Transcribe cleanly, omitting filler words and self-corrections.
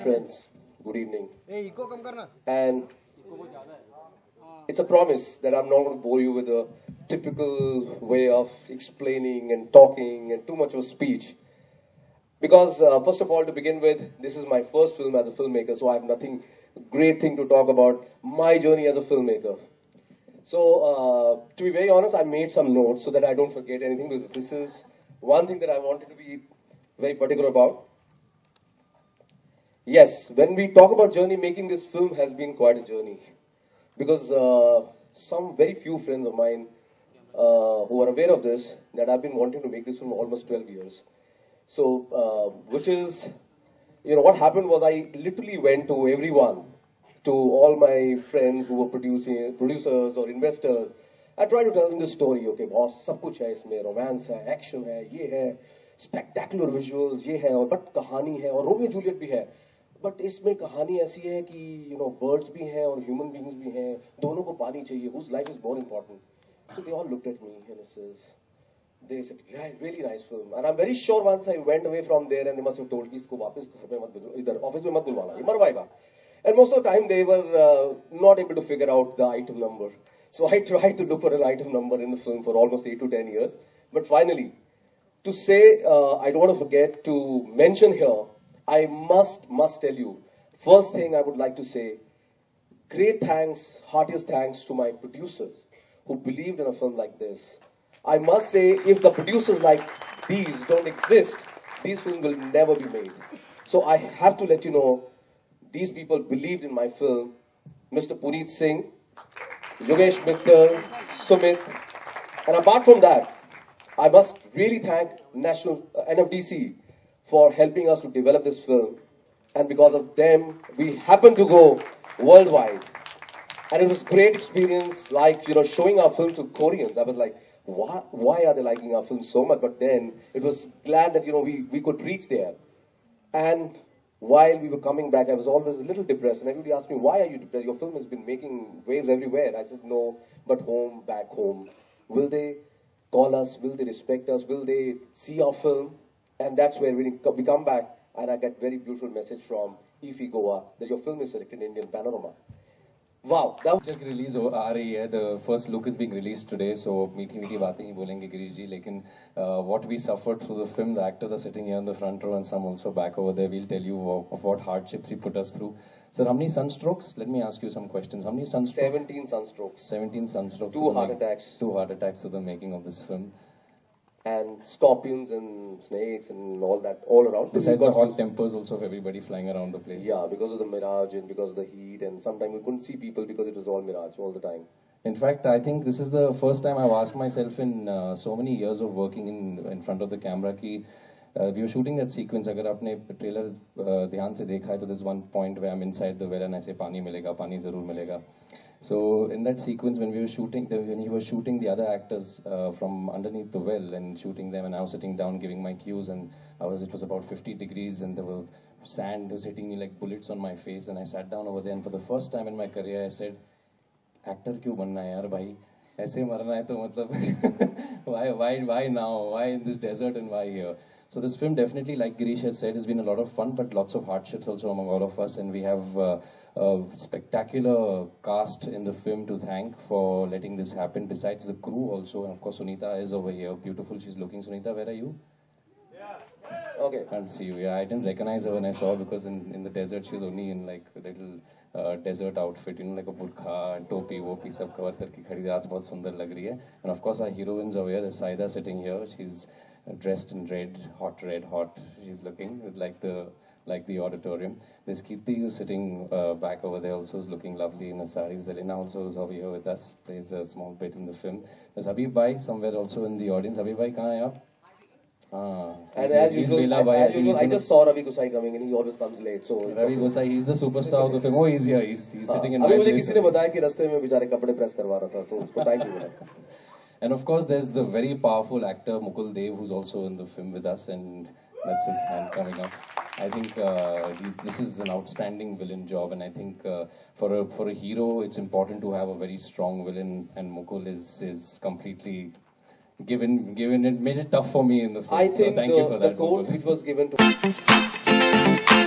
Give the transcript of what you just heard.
friends, good evening. And it's a promise that I'm not going to bore you with a typical way of explaining and talking and too much of speech. Because, first of all, to begin with, this is my first film as a filmmaker, so I have nothing great thing to talk about my journey as a filmmaker. So, to be very honest, I made some notes so that I don't forget anything, because this is one thing that I wanted to be very particular about. Yes, when we talk about journey, making this film has been quite a journey. Because some very few friends of mine who are aware of this, that I've been wanting to make this film almost 12 years. So, which is, what happened was I literally went to everyone, to all my friends who were producers or investors. I tried to tell them this story, okay, boss, सब कुछ है इसमें, romance है, action है, ये है, spectacular visuals, ये है, but कहानी है, और रोमियो जूलियट भी है. But इसमें कहानी ऐसी है कि, birds भी हैं और human beings भी हैं, दोनों को पानी चाहिए, whose life is more important. So they all looked at me and they said, right, really nice film. And I'm very sure once I went away from there and they must have told me, इसको वापस घर में मत भेजो, इधर office में मत बुलवाना, ये मरवाएगा. And most of the time they were not able to figure out the item number. So I tried to look for an item number in the film for almost 8 to 10 years. But finally, to say, I don't want to forget to mention here, I must tell you, first thing I would like to say, great thanks, heartiest thanks to my producers who believed in a film like this. I must say, if the producers like these don't exist, these films will never be made. So I have to let you know, these people believed in my film. Mr. Puneet Singh, Yogesh Mittal, Sumit. And apart from that, I must really thank National NFDC for helping us to develop this film. And because of them, we happened to go worldwide. And it was great experience, like, showing our film to Koreans. I was like, why are they liking our film so much? But then it was glad that, we could reach there. And while we were coming back, I was always a little depressed. And everybody asked me, why are you depressed? Your film has been making waves everywhere. I said, no, but back home. Will they call us? Will they respect us? Will they see our film? And that's where we come back. And I get very beautiful message from IFFI Goa that your film is selected in Indian Panorama. Wow. Picture की release आ रही है. The first look is being released today, so मीठी मीठी बातें ही बोलेंगे गिरीश जी. लेकिन what we suffered through the film, the actors are sitting here in the front row and some also back over there. We'll tell you of what hardships he put us through. Sir, how many sunstrokes? Let me ask you some questions. How many sunstrokes? 17 sunstroke. 17 sunstroke. 2 heart attacks. 2 heart attacks to the making of this film. And scorpions and snakes and all that all around. Besides the hot tempers also of everybody flying around the place. Yeah, because of the mirage and because of the heat, and sometimes we couldn't see people because it was all mirage all the time. In fact, I think this is the first time I've asked myself in so many years of working in front of the camera कि we were shooting that sequence. अगर आपने trailer ध्यान से देखा है तो there's one point where I'm inside the well and I say पानी मिलेगा, पानी ज़रूर मिलेगा. So in that sequence, when he was shooting the other actors from underneath the well and shooting them, and I was sitting down giving my cues, and it was about 50 degrees, and there were sand was hitting me like bullets on my face, and I sat down over there, and for the first time in my career, I said, "Actor क्यों बनना है यार भाई? ऐसे मरना है तो मतलब why now? Why in this desert and why here?" So this film definitely, like Girish has said, has been a lot of fun, but lots of hardships also among all of us, and we have a spectacular cast in the film to thank for letting this happen, besides the crew also, and of course Sunita is over here, beautiful, she's looking. Sunita, where are you? Okay. Can't see you. Yeah, I didn't recognize her when I saw her because in the desert she's only in like a little desert outfit, like a burqa, topi, wopi, sab cover karke khadi hai. Aaj bahut sundar lag rahi hai. And of course our heroines are here. There's Saida sitting here. She's dressed in red, hot. She's looking with like the auditorium. There's Kirti who's sitting back over there also, is looking lovely in a sari. Zelina also is over here with us, plays a small bit in the film. There's Habib Bhai somewhere also in the audience. Habib Bhai, kahan hai aap? And as usual, I just saw Ravi Gosai coming in. He always comes late. So Ravi Gosai, he's the superstar of the film. Oh, he's here. He's sitting in my place. मुझे किसी ने बताया कि रास्ते में बेचारे कपड़े press करवा रहा था, तो उसको टाइम नहीं मिला. And of course, there's the very powerful actor Mukul Dev, who's also in the film with us, and that's his hand coming up. I think this is an outstanding villain job, and I think for a hero, it's important to have a very strong villain, and Mukul is completely given it, made it tough for me in the film. I think so thank you for the that, quote Mukul. which was given to